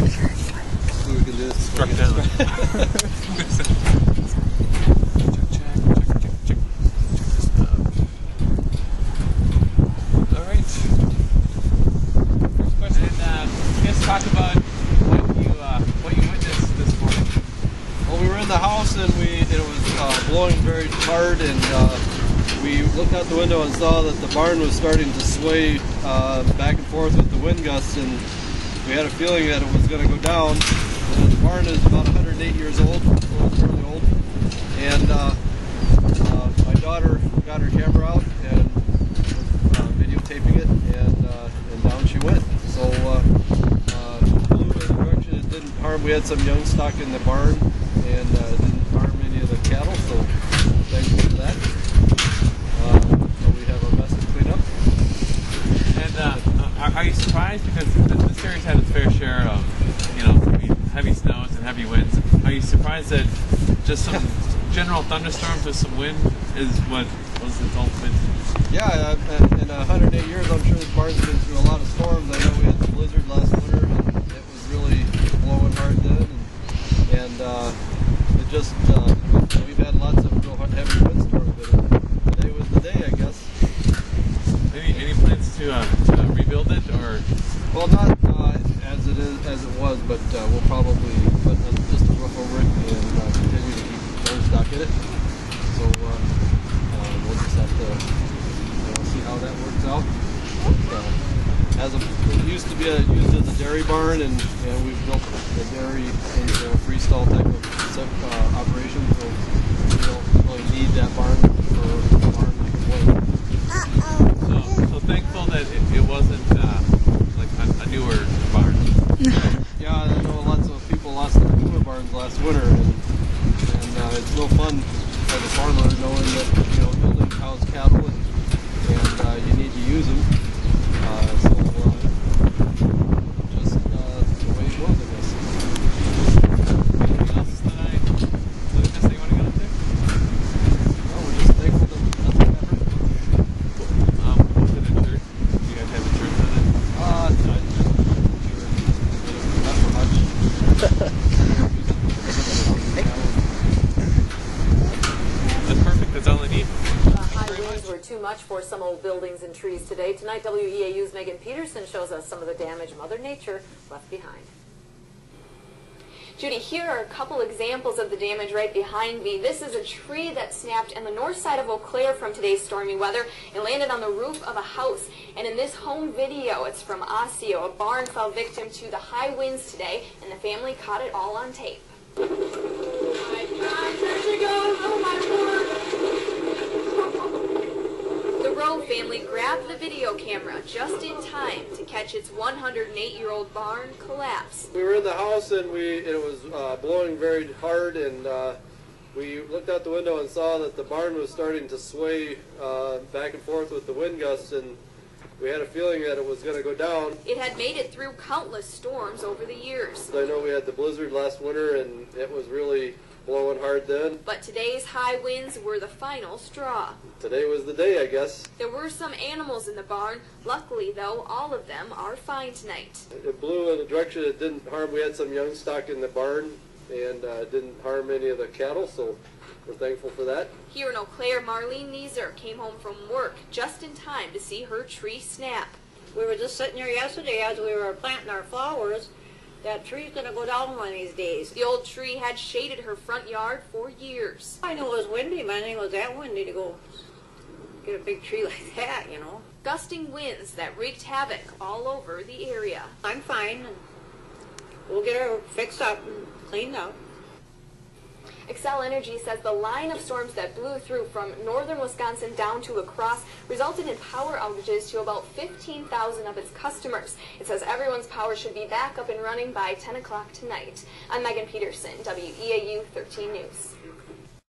get struck down. All right. First question. Just talk about what you witnessed this morning. Well, we were in the house and it was blowing very hard, and we looked out the window and saw that the barn was starting to sway back and forth with the wind gusts, and we had a feeling that it was going to go down. The barn is about 108 years old, so it's really old, and my daughter got her camera out and was videotaping it, and down she went. So flew in a direction it didn't harm. We had some young stock in the barn, and it didn't harm any of the cattle, so thankful for that. So we have a mess to clean up. And are you surprised, because this area's had its fair share of, heavy snows and heavy winds? Are you surprised that just some general thunderstorms with some wind is what was its ultimate? Yeah, in 108 years, I'm sure this barn's been through a lot of storms. I know we had the blizzard last winter, and it was really blowing hard then, and it just we've had lots of real heavy windstorms, but today was the day, I guess. Any plans to rebuild it, or? Well, not as it was, but we'll probably put just a roof over it and continue to keep livestock in it. So we'll just have to see how that works out. It used to be used as a dairy barn, and we've built a dairy freestall type of operation, so we don't really need that barn for a barn like a boiler. So thankful that it wasn't like a newer barn. Yeah, I know lots of people lost their newer barns last winter, and it's no fun as a farmer knowing that building cows cattle and you need to use them. So just the way it goes, I guess. Anything else that I missed that you want to get into? No, we're just thankful that nothing happened. Was it a church? Do you guys have a church on it? Not so much. That's perfect. That's all I need. High winds were too much for some old buildings and trees today. Tonight, WEAU's Megan Peterson shows us some of the damage Mother Nature left behind. Judy, here are a couple examples of the damage right behind me. This is a tree that snapped on the north side of Eau Claire from today's stormy weather. It landed on the roof of a house. And in this home video, it's from Osseo. A barn fell victim to the high winds today, and the family caught it all on tape. The Rowe family grabbed the video camera just in time to catch its 108-year-old barn collapse. We were in the house and it was blowing very hard, and we looked out the window and saw that the barn was starting to sway back and forth with the wind gusts, and we had a feeling that it was going to go down. It had made it through countless storms over the years. I know we had the blizzard last winter, and it was really blowing hard then. But today's high winds were the final straw. Today was the day, I guess. There were some animals in the barn. Luckily, though, all of them are fine tonight. It blew in a direction it didn't harm. We had some young stock in the barn, and it didn't harm any of the cattle, so we're thankful for that. Here in Eau Claire, Marlene Neeser came home from work just in time to see her tree snap. We were just sitting here yesterday as we were planting our flowers. That tree's going to go down one of these days. The old tree had shaded her front yard for years. I knew it was windy, but I didn't think it was that windy to go get a big tree like that, Gusting winds that wreaked havoc all over the area. I'm fine. We'll get her fixed up and cleaned up. Xcel Energy says the line of storms that blew through from northern Wisconsin down to La Crosse resulted in power outages to about 15,000 of its customers. It says everyone's power should be back up and running by 10 o'clock tonight. I'm Megan Peterson, WEAU 13 News.